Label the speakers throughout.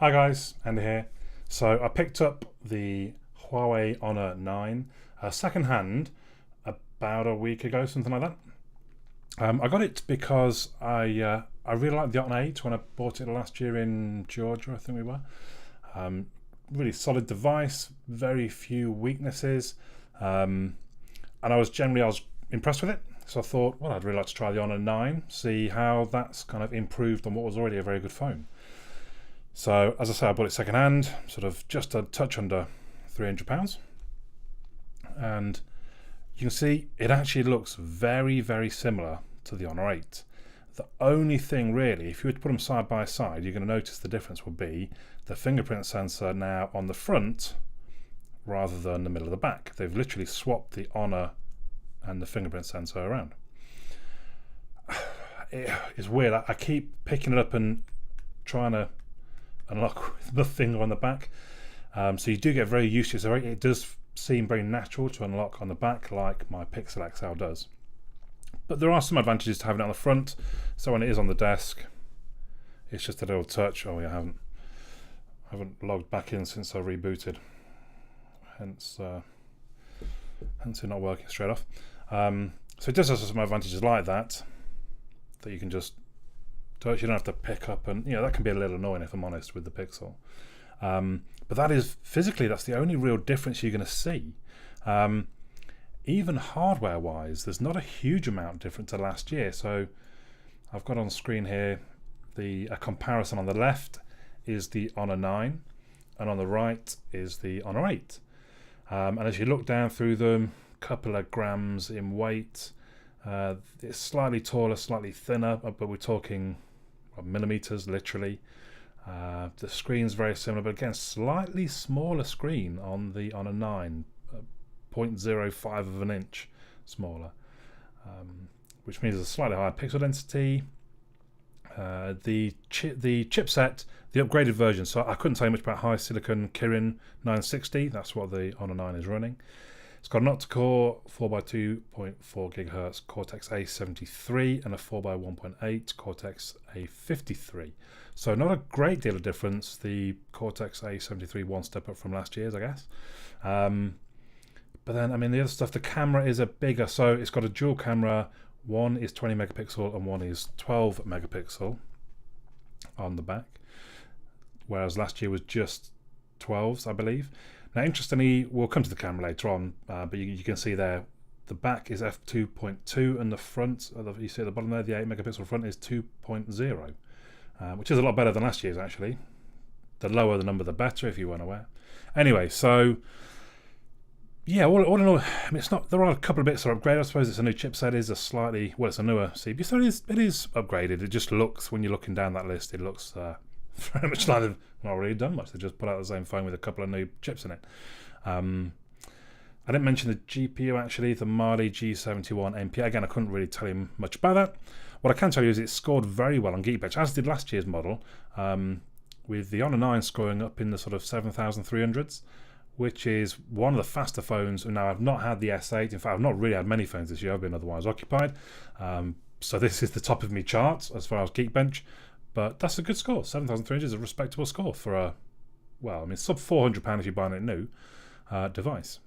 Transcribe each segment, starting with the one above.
Speaker 1: Hi guys, Andy here. So I picked up the Huawei Honor 9 second hand about a week ago, something like that. I got it because I really liked the Honor 8 when I bought it last year in Georgia, I think we were. Really solid device, very few weaknesses, and I was impressed with it. So I thought, well, I'd really like to try the Honor 9, see how that's kind of improved on what was already a very good phone. So, as I say, I bought it second hand, sort of just a touch under £300. And you can see it actually looks very, very similar to the Honor 8. The only thing really, if you were to put them side by side, you're going to notice the difference will be the fingerprint sensor now on the front rather than the middle of the back. They've literally swapped the Honor and the fingerprint sensor around. It's weird. I keep picking it up and trying to unlock with the finger on the back, so you do get very used to it. So it does seem very natural to unlock on the back like my Pixel XL does, but there are some advantages to having it on the front. So when it is on the desk, it's just a little touch. Oh yeah, I haven't logged back in since I rebooted, hence it not working straight off. So it does have some advantages like that you can just touch. You don't have to pick up, and that can be a little annoying if I'm honest with the Pixel. But that is physically, that's the only real difference you're going to see. Even hardware wise, there's not a huge amount different to last year. So I've got on screen here a comparison. On the left is the Honor 9 and on the right is the Honor 8. And as you look down through them, a couple of grams in weight. It's slightly taller, slightly thinner, but we're talking millimeters literally. The screen's very similar, but again, slightly smaller screen on the Honor 9, 0.05 of an inch smaller, which means a slightly higher pixel density. The chipset, the upgraded version, so I couldn't tell you much about HiSilicon Kirin 960. That's what the Honor 9 is running. It's got an octa-core 4x2.4 GHz Cortex A73 and a 4x1.8 Cortex A53. So not a great deal of difference. The Cortex A73 one step up from last year's, I guess. But then, the other stuff, the camera is a bigger, so it's got a dual camera. One is 20 megapixel and one is 12 megapixel on the back, whereas last year was just 12s, I believe. Now, interestingly, we'll come to the camera later on, but you can see there, the back is f2.2 and the front, you see at the bottom there, the 8 megapixel front is 2.0, which is a lot better than last year's actually. The lower the number, the better, if you weren't aware. Anyway, so yeah, all in all, it's not. There are a couple of bits that are upgraded. I suppose it's a new chipset. It's a newer CPU, so it is upgraded. It just looks, when you're looking down that list, it looks very much like they've not really done much. They just put out the same phone with a couple of new chips in it. I didn't mention the GPU actually, the Mali G71 NPI. Again, I couldn't really tell you much about that. What I can tell you is it scored very well on Geekbench, as did last year's model, with the Honor 9 scoring up in the sort of 7,300s, which is one of the faster phones. Now, I've not had the S8. In fact, I've not really had many phones this year. I've been otherwise occupied. So this is the top of my charts as far as Geekbench. But that's a good score. 7,300 is a respectable score for sub £400 if you're buying a new device.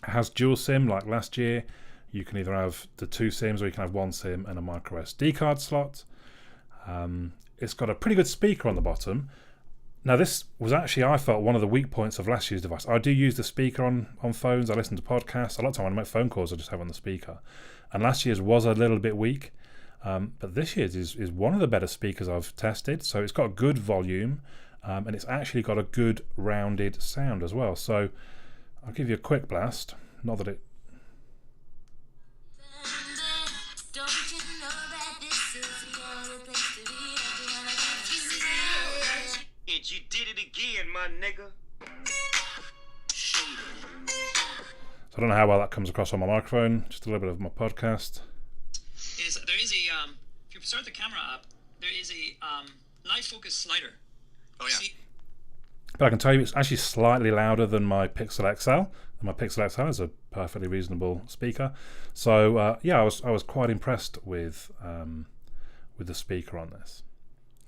Speaker 1: It has dual SIM like last year. You can either have the two SIMs or you can have one SIM and a micro SD card slot. It's got a pretty good speaker on the bottom. Now, this was actually, I felt, one of the weak points of last year's device. I do use the speaker on phones. I listen to podcasts. A lot of time when I make phone calls, I just have on the speaker. And last year's was a little bit weak. But this year's is one of the better speakers I've tested. So it's got good volume, and it's actually got a good rounded sound as well. So I'll give you a quick blast. Not that it...
Speaker 2: You did it again, my nigga.
Speaker 1: So I don't know how well that comes across on my microphone. Just a little bit of my podcast.
Speaker 3: There is a if you start the camera up, there is a live focus slider.
Speaker 2: Oh yeah.
Speaker 1: But I can tell you it's actually slightly louder than my Pixel XL. And my Pixel XL is a perfectly reasonable speaker. So I was quite impressed with the speaker on this.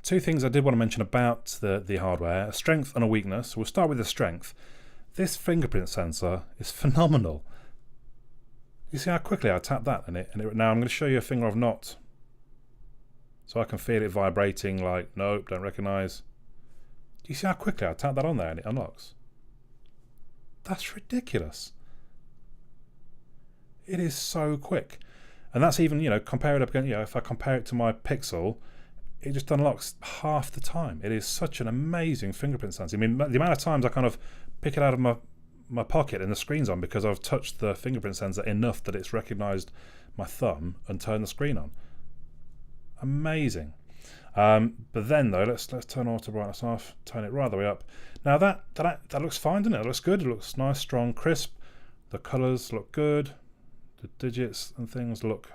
Speaker 1: two things I did want to mention about the hardware, a strength and a weakness. We'll start with the strength. This fingerprint sensor is phenomenal. You see how quickly I tap that in it? Now I'm going to show you a finger I've not. So I can feel it vibrating like, nope, don't recognise. Do you see how quickly I tap that on there and it unlocks? That's ridiculous. It is so quick. And that's even, compare it up again, if I compare it to my Pixel, it just unlocks half the time. It is such an amazing fingerprint sensor. I mean, the amount of times I kind of pick it out of my pocket and the screen's on because I've touched the fingerprint sensor enough that it's recognised my thumb and turned the screen on. Amazing. But then though, let's turn auto brightness off, turn it right the way up. Now that looks fine, doesn't it? It looks good. It looks nice, strong, crisp. The colours look good. The digits and things look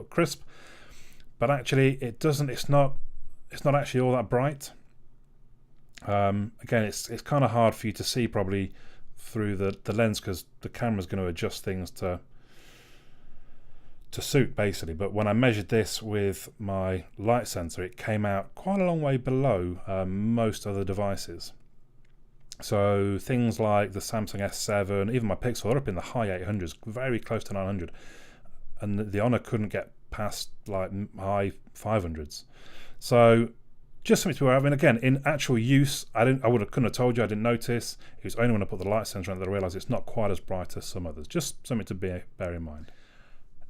Speaker 1: crisp. But actually, it doesn't. It's not actually all that bright. Again, it's kind of hard for you to see probably through the lens because the camera's going to adjust things to suit basically. But when I measured this with my light sensor, it came out quite a long way below most other devices. So things like the Samsung S7, even my Pixel, are up in the high 800s, very close to 900, and the Honor couldn't get past like high 500s. So just something to aware of. And again, in actual use, couldn't have told you. I didn't notice. It was only when I put the light sensor on that I realised it's not quite as bright as some others. Just something to bear in mind.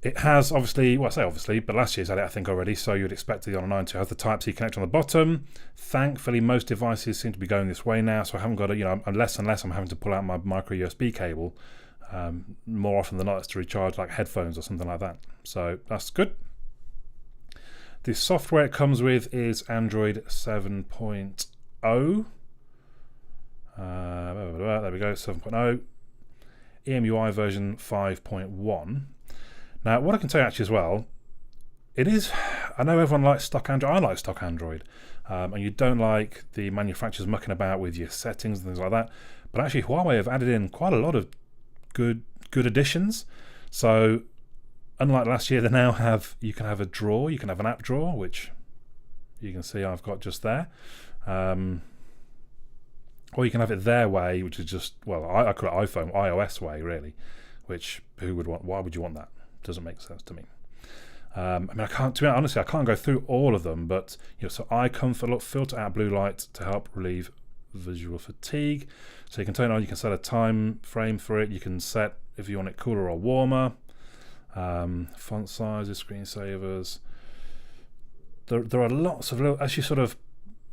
Speaker 1: It has obviously, well I say obviously, but last year's had it I think already, so you'd expect the Honor 9 to have the Type-C connector on the bottom. Thankfully most devices seem to be going this way now, so I haven't got to, unless I'm having to pull out my micro USB cable. More often than not it's to recharge like headphones or something like that. So that's good. The software it comes with is Android 7.0. There we go, 7.0. EMUI version 5.1. Now, what I can tell you actually as well, I know everyone likes stock Android. I like stock Android. And you don't like the manufacturers mucking about with your settings and things like that. But actually, Huawei have added in quite a lot of good additions. So, unlike last year, you can have a drawer, you can have an app drawer, which you can see I've got just there. Or you can have it their way, which is just, well, I call it iOS way, really. Which, why would you want that? Doesn't make sense to me. I mean, I can't go through all of them, but so eye comfort, filter out blue light to help relieve visual fatigue. So you can turn it on, you can set a time frame for it, you can set if you want it cooler or warmer. Font sizes, screensavers. There are lots of little, as you sort of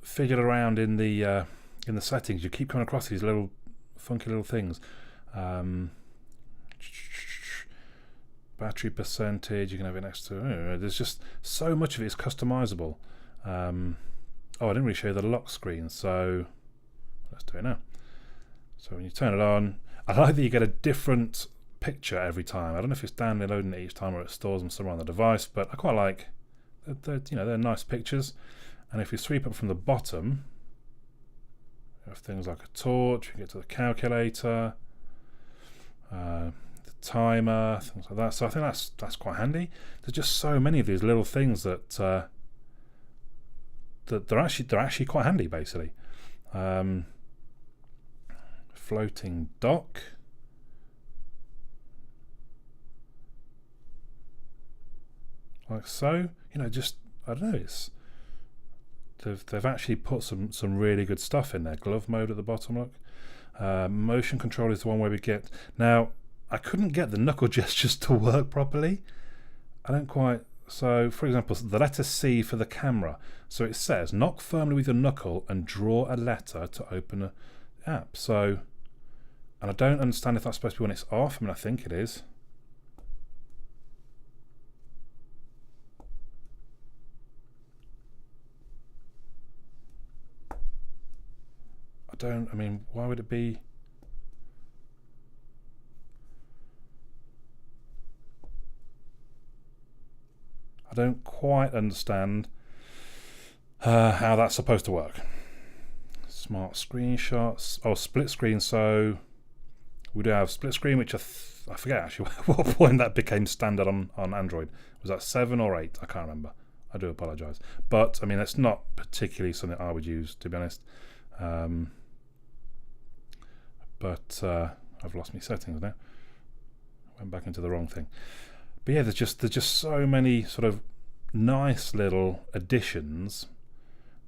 Speaker 1: figure around in the settings, you keep coming across these little funky little things. Battery percentage, you can have it next to. There's just so much of it is customizable. I didn't really show you the lock screen, so let's do it now. So when you turn it on, I like that you get a different picture every time. I don't know if it's downloading it each time or it stores them somewhere on the device, but I quite like they're nice pictures. And if you sweep up from the bottom, you have things like a torch, you can get to the calculator, timer, things like that. So I think that's quite handy. There's just so many of these little things that they're actually quite handy, basically. Floating dock. Like so. Just I don't know. They've actually put some really good stuff in there. Glove mode at the bottom. Look. Motion control is the one where we get now. I couldn't get the knuckle gestures to work properly. I don't quite. So, for example, the letter C for the camera. So it says, knock firmly with your knuckle and draw a letter to open an app. So, and I don't understand if that's supposed to be when it's off. I mean, I think it is. Why would it be? I don't quite understand how that's supposed to work. Smart screenshots. Oh, split screen. So we do have split screen, which I forget actually what point that became standard on Android. Was that 7 or 8? I can't remember. I do apologise. But I mean, that's not particularly something I would use, to be honest. But I've lost my settings now. Went back into the wrong thing. But yeah, there's just so many sort of nice little additions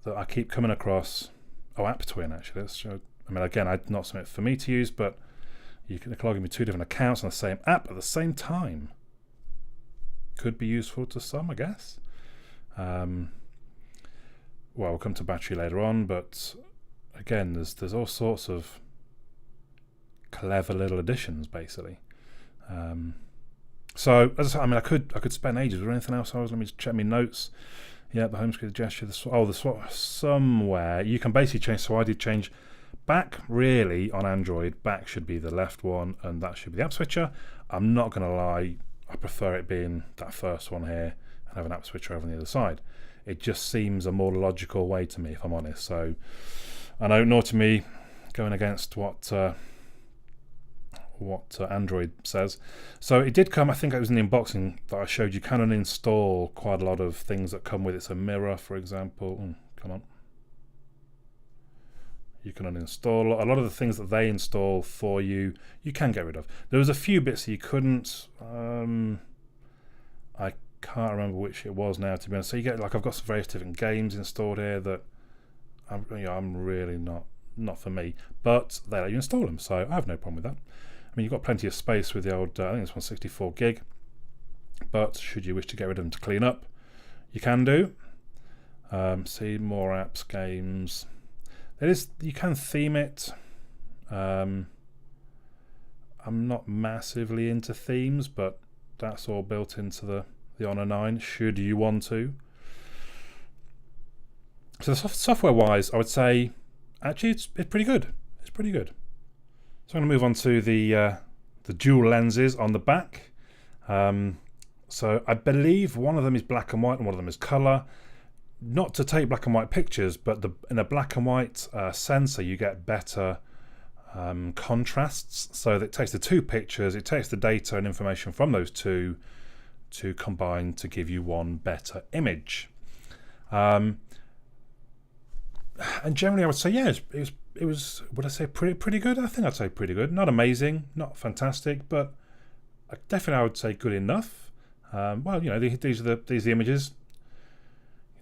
Speaker 1: that I keep coming across. Oh, AppTwin actually. Let's show. I mean, again, not something for me to use, but you can log in with 2 different accounts on the same app at the same time. Could be useful to some, I guess. Well, we'll come to battery later on, but again, there's all sorts of clever little additions, basically. So, as I said, I mean, I could spend ages. Was there anything else? Let me just check my notes. Yeah, the home screen, the gesture, the swap. Somewhere you can basically change. So I did change back. Really, on Android, back should be the left one, and that should be the app switcher. I'm not going to lie. I prefer it being that first one here and have an app switcher over on the other side. It just seems a more logical way to me, if I'm honest. So I know, naughty me, going against what Android says. So it did come, I think it was in the unboxing that I showed you, can uninstall quite a lot of things that come with it. So mirror, for example. Come on. You can uninstall a lot of the things that they install for you. You can get rid of. There was a few bits that you couldn't. I can't remember which it was now, to be honest. So you get, like, I've got some various different games installed here that I'm really not for me. But they let you install them, so I have no problem with that. I mean, you've got plenty of space with the old. I think this one's 64 gig. But should you wish to get rid of them to clean up, you can do. See more apps, games. You can theme it. I'm not massively into themes, but that's all built into the Honor 9, should you want to. So software-wise, I would say, actually, it's pretty good. It's pretty good. So I'm going to move on to the dual lenses on the back. So I believe one of them is black and white and one of them is colour. Not to take black and white pictures, but in a black and white sensor you get better contrasts. So it takes the two pictures, it takes the data and information from those two to combine to give you one better image. And generally I would say, yeah, it was would I say pretty good? I think I'd say pretty good. Not amazing, not fantastic, but definitely I would say good enough. Well, you know, these are the images.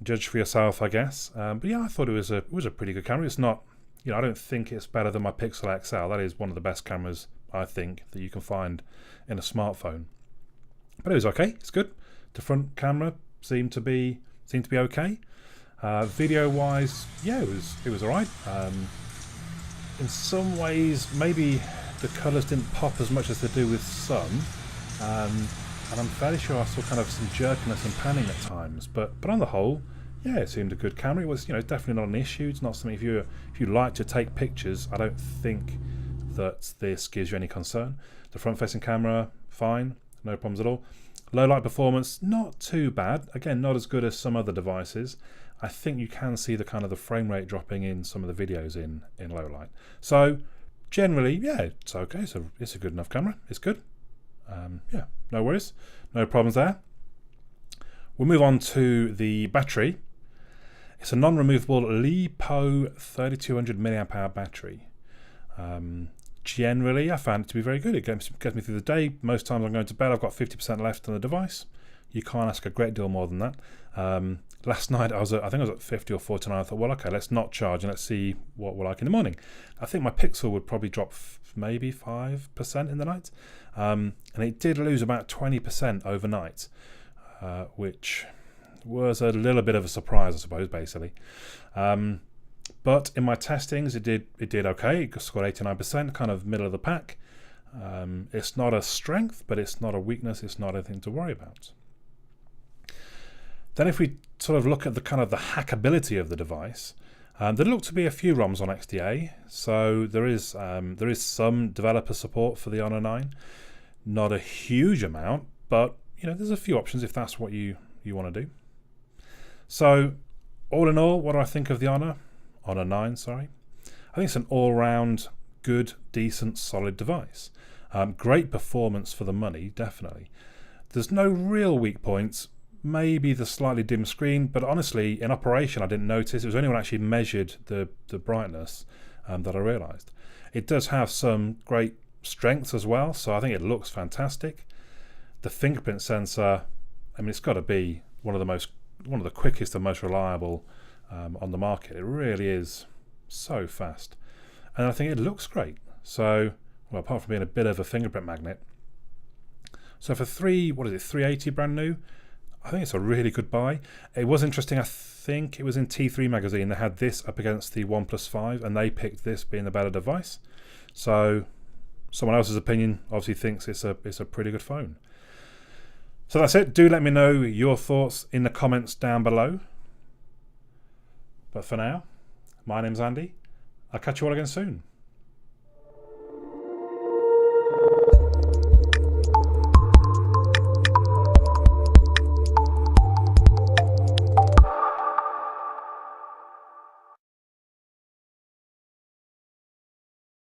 Speaker 1: Judge for yourself, I guess. But yeah, I thought it was a pretty good camera. It's not, you know, I don't think it's better than my Pixel XL. That is one of the best cameras, I think, that you can find in a smartphone. But it was okay. It's good. The front camera seemed to be okay. Video wise, yeah, it was alright. In some ways, maybe the colours didn't pop as much as they do with some. And I'm fairly sure I saw kind of some jerkiness and panning at times, but on the whole, yeah, it seemed a good camera. It was, you know, definitely not an issue. It's not something, if you like to take pictures, I don't think that this gives you any concern. The front-facing camera, fine, no problems at all. Low light performance, not too bad. Again, not as good as some other devices. I think you can see the kind of the frame rate dropping in some of the videos in low light. So generally, yeah, it's okay. So it's a good enough camera. It's good. Yeah, no worries, no problems there. We'll move on to the battery. It's a non-removable LiPo 3200 mAh battery. Generally, I found it to be very good. It gets me through the day. Most times I'm going to bed, I've got 50% left on the device. You can't ask a great deal more than that. Last night I think I was at 50 or 49. I thought, well, okay, let's not charge and let's see what we're like in the morning. I think my Pixel would probably drop maybe 5% in the night. And it did lose about 20% overnight, which was a little bit of a surprise, I suppose, basically. But in my testings, it did okay. It scored 89%, kind of middle of the pack. It's not a strength, but it's not a weakness. It's not anything to worry about. Then if we sort of look at the kind of the hackability of the device, there look to be a few ROMs on XDA. So there is some developer support for the Honor 9. Not a huge amount, but you know, there's a few options if that's what you want to do. So all in all, what do I think of the Honor 9? Sorry, I think it's an all-round good, decent, solid device. Great performance for the money, definitely. There's no real weak points. maybe the slightly dim screen, but honestly, in operation, I didn't notice. It was only when I actually measured the brightness that I realised. It does have some great strengths as well, so I think it looks fantastic. The fingerprint sensor, I mean, it's got to be one of the quickest and most reliable on the market. It really is so fast, and I think it looks great. So, well, apart from being a bit of a fingerprint magnet, so for $380 brand new, I think it's a really good buy. It was interesting. I think it was in T3 magazine. They had this up against the OnePlus 5, and they picked this being the better device. So, someone else's opinion obviously thinks it's a pretty good phone. So that's it. Do let me know your thoughts in the comments down below. But for now, my name's Andy. I'll catch you all again soon.